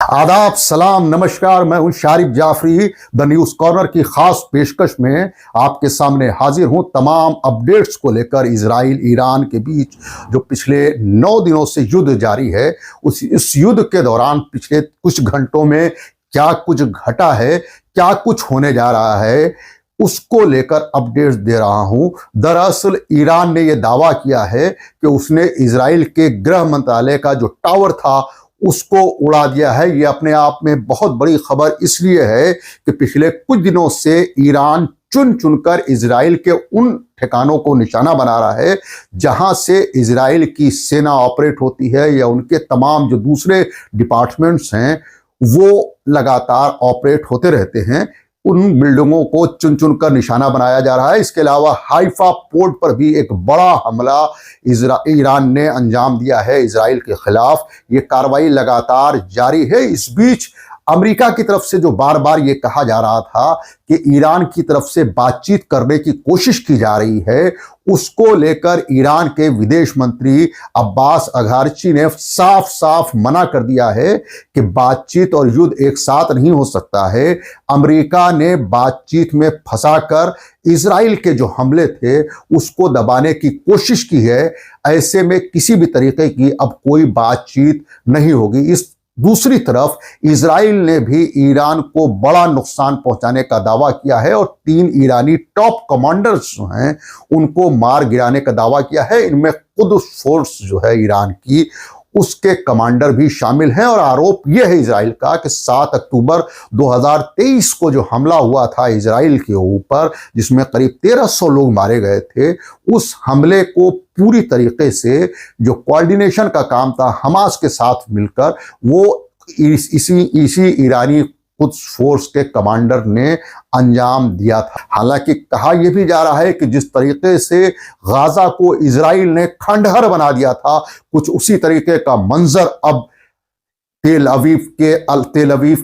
आदाब, सलाम, नमस्कार। मैं हूं Sharib Jafri. The news corner की खास पेशकश में आपके सामने हाजिर हूं तमाम अपडेट्स को लेकर। इजराइल ईरान के बीच जो पिछले 9 दिनों से युद्ध जारी है, इस युद्ध के दौरान पिछले कुछ घंटों में क्या कुछ घटा है, क्या कुछ होने जा रहा है, उसको लेकर अपडेट्स दे रहा हूं। दरअसल ईरान ने यह दावा किया है कि उसने इजराइल के गृह मंत्रालय का जो टावर था उसको उड़ा दिया है। ये अपने आप में बहुत बड़ी खबर इसलिए है कि पिछले कुछ दिनों से ईरान चुन चुनकर इजराइल के उन ठिकानों को निशाना बना रहा है जहां से इजराइल की सेना ऑपरेट होती है, या उनके तमाम जो दूसरे डिपार्टमेंट्स हैं वो लगातार ऑपरेट होते रहते हैं। उन बिल्डिंगों को चुन चुनकर निशाना बनाया जा रहा है। इसके अलावा हाइफा पोर्ट पर भी एक बड़ा हमला ईरान ने अंजाम दिया है इजराइल के खिलाफ। ये कार्रवाई लगातार जारी है। इस बीच अमेरिका की तरफ से जो बार बार ये कहा जा रहा था कि ईरान की तरफ से बातचीत करने की कोशिश की जा रही है, उसको लेकर ईरान के विदेश मंत्री अब्बास अघारची ने साफ साफ मना कर दिया है कि बातचीत और युद्ध एक साथ नहीं हो सकता है। अमेरिका ने बातचीत में फंसाकर इजराइल के जो हमले थे उसको दबाने की कोशिश की है। ऐसे में किसी भी तरीके की अब कोई बातचीत नहीं होगी। इस दूसरी तरफ इजराइल ने भी ईरान को बड़ा नुकसान पहुंचाने का दावा किया है और 3 ईरानी टॉप कमांडर्स जो हैं उनको मार गिराने का दावा किया है। इनमें कुद्स फोर्स जो है ईरान की, उसके कमांडर भी शामिल हैं। और आरोप यह है इजराइल का कि 7 अक्टूबर 2023 को जो हमला हुआ था इजराइल के ऊपर, जिसमें करीब 1300 लोग मारे गए थे, उस हमले को पूरी तरीके से जो कोऑर्डिनेशन का काम था हमास के साथ मिलकर, वो इसी ईरानी कुद्स फोर्स के कमांडर ने अंजाम दिया था। हालांकि कहा यह भी जा रहा है कि जिस तरीके से गाजा को इजराइल ने खंडहर बना दिया था, कुछ उसी तरीके का मंजर अब तेल अवीव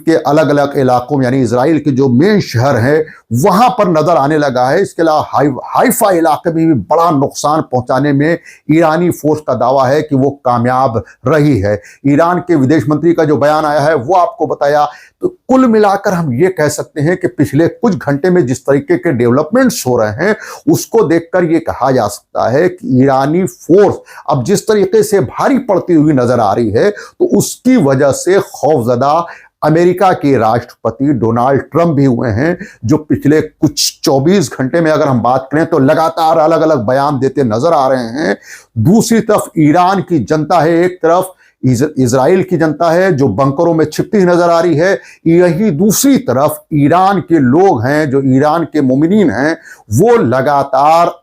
के अलग अलग इलाकों में, यानी इजराइल के जो मेन शहर है वहां पर नजर आने लगा है। इसके अलावा हाइफा इलाके में भी बड़ा नुकसान पहुंचाने में ईरानी फोर्स का दावा है कि वो कामयाब रही है। ईरान के विदेश मंत्री का जो बयान आया है वो आपको बताया। तो कुल मिलाकर हम ये कह सकते हैं कि पिछले कुछ घंटे में जिस तरीके के डेवलपमेंट्स हो रहे हैं उसको देखकर ये कहा जा सकता है कि ईरानी फोर्स अब जिस तरीके से भारी पड़ती हुई नजर आ रही है, तो उसकी वजह से खौफजदा अमेरिका के राष्ट्रपति डोनाल्ड ट्रंप भी हुए हैं, जो पिछले कुछ 24 घंटे में अगर हम बात करें तो लगातार अलग अलग बयान देते नजर आ रहे हैं। दूसरी तरफ ईरान की जनता है, एक तरफ इजराइल की जनता है जो बंकरों में छिपती नजर आ रही है, यही दूसरी तरफ ईरान के लोग हैं, जो ईरान के मोमिनीन हैं, वो लगातार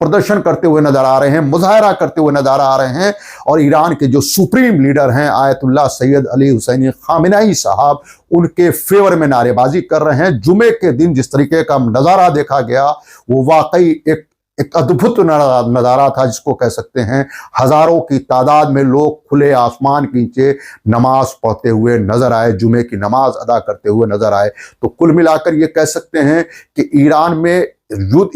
प्रदर्शन करते हुए नजर आ रहे हैं, मुजाहरा करते हुए नजर आ रहे हैं। और ईरान के जो सुप्रीम लीडर हैं आयतुल्लाह सैयद अली हुसैनी खामेनेई साहब, उनके फेवर में नारेबाजी कर रहे हैं। जुमे के दिन जिस तरीके का नजारा देखा गया वो वाकई एक अद्भुत नजारा था, जिसको कह सकते हैं हजारों की तादाद में लोग खुले आसमान के नीचे नमाज पढ़ते हुए नजर आए, जुमे की नमाज अदा करते हुए नजर आए। तो कुल मिलाकर ये कह सकते हैं कि ईरान में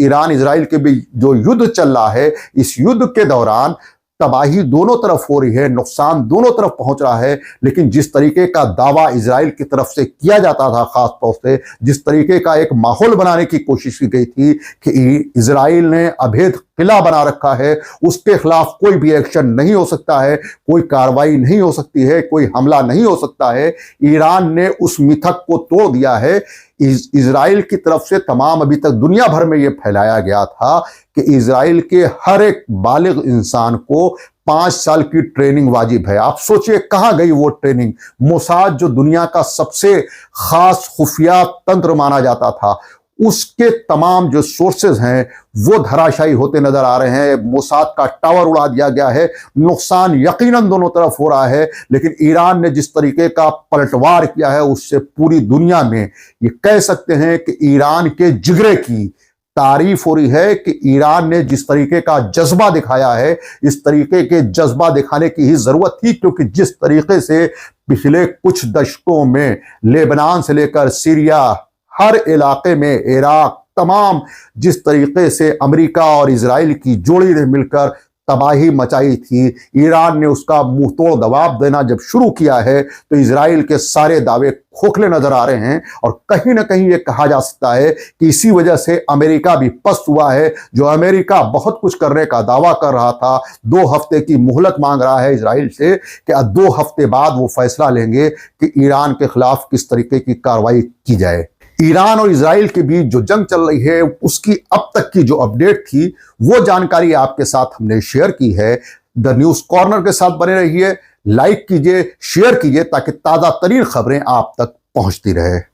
ईरान इजराइल के भी जो युद्ध चल रहा है, इस युद्ध के दौरान तबाही दोनों तरफ हो रही है, नुकसान दोनों तरफ पहुंच रहा है। लेकिन जिस तरीके का दावा इजराइल की तरफ से किया जाता था, खास तौर से जिस तरीके का एक माहौल बनाने की कोशिश की गई थी कि इजराइल ने अभेद किला बना रखा है, उसके खिलाफ कोई भी एक्शन नहीं हो सकता है, कोई कार्रवाई नहीं हो सकती है, कोई हमला नहीं हो सकता है, ईरान ने उस मिथक को तोड़ दिया है। इजराइल की तरफ से तमाम अभी तक दुनिया भर में यह फैलाया गया था कि इजराइल के हर एक बालिग इंसान को 5 साल की ट्रेनिंग वाजिब है। आप सोचिए कहां गई वो ट्रेनिंग। मोसाद जो दुनिया का सबसे खास खुफिया तंत्र माना जाता था, उसके तमाम जो सोर्सेज हैं वो धराशायी होते नजर आ रहे हैं। मोसाद का टावर उड़ा दिया गया है। नुकसान यकीनन दोनों तरफ हो रहा है, लेकिन ईरान ने जिस तरीके का पलटवार किया है उससे पूरी दुनिया में ये कह सकते हैं कि ईरान के जिगरे की तारीफ हो रही है कि ईरान ने जिस तरीके का जज्बा दिखाया है, इस तरीके के जज्बा दिखाने की ही जरूरत थी, क्योंकि जिस तरीके से पिछले कुछ दशकों में लेबनान से लेकर सीरिया, हर इलाके में इराक, तमाम जिस तरीके से अमेरिका और इजराइल की जोड़ी ने मिलकर तबाही मचाई थी। ईरान ने उसका मुंह तोड़ जवाब देना जब शुरू किया है तो इजराइल के सारे दावे खोखले नजर आ रहे हैं और कहीं ना कहीं ये कहा जा सकता है कि इसी वजह से अमेरिका भी पस्त हुआ है। जो अमेरिका बहुत कुछ करने का दावा कर रहा था, 2 हफ्ते की मोहलत मांग रहा है इजराइल से कि 2 हफ्ते बाद वो फैसला लेंगे कि ईरान के खिलाफ किस तरीके की कार्रवाई की जाए। ईरान और इजराइल के बीच जो जंग चल रही है उसकी अब तक की जो अपडेट थी वो जानकारी आपके साथ हमने शेयर की है। द न्यूज कॉर्नर के साथ बने रहिए, लाइक कीजिए, शेयर कीजिए ताकि ताजा तरीन खबरें आप तक पहुंचती रहे।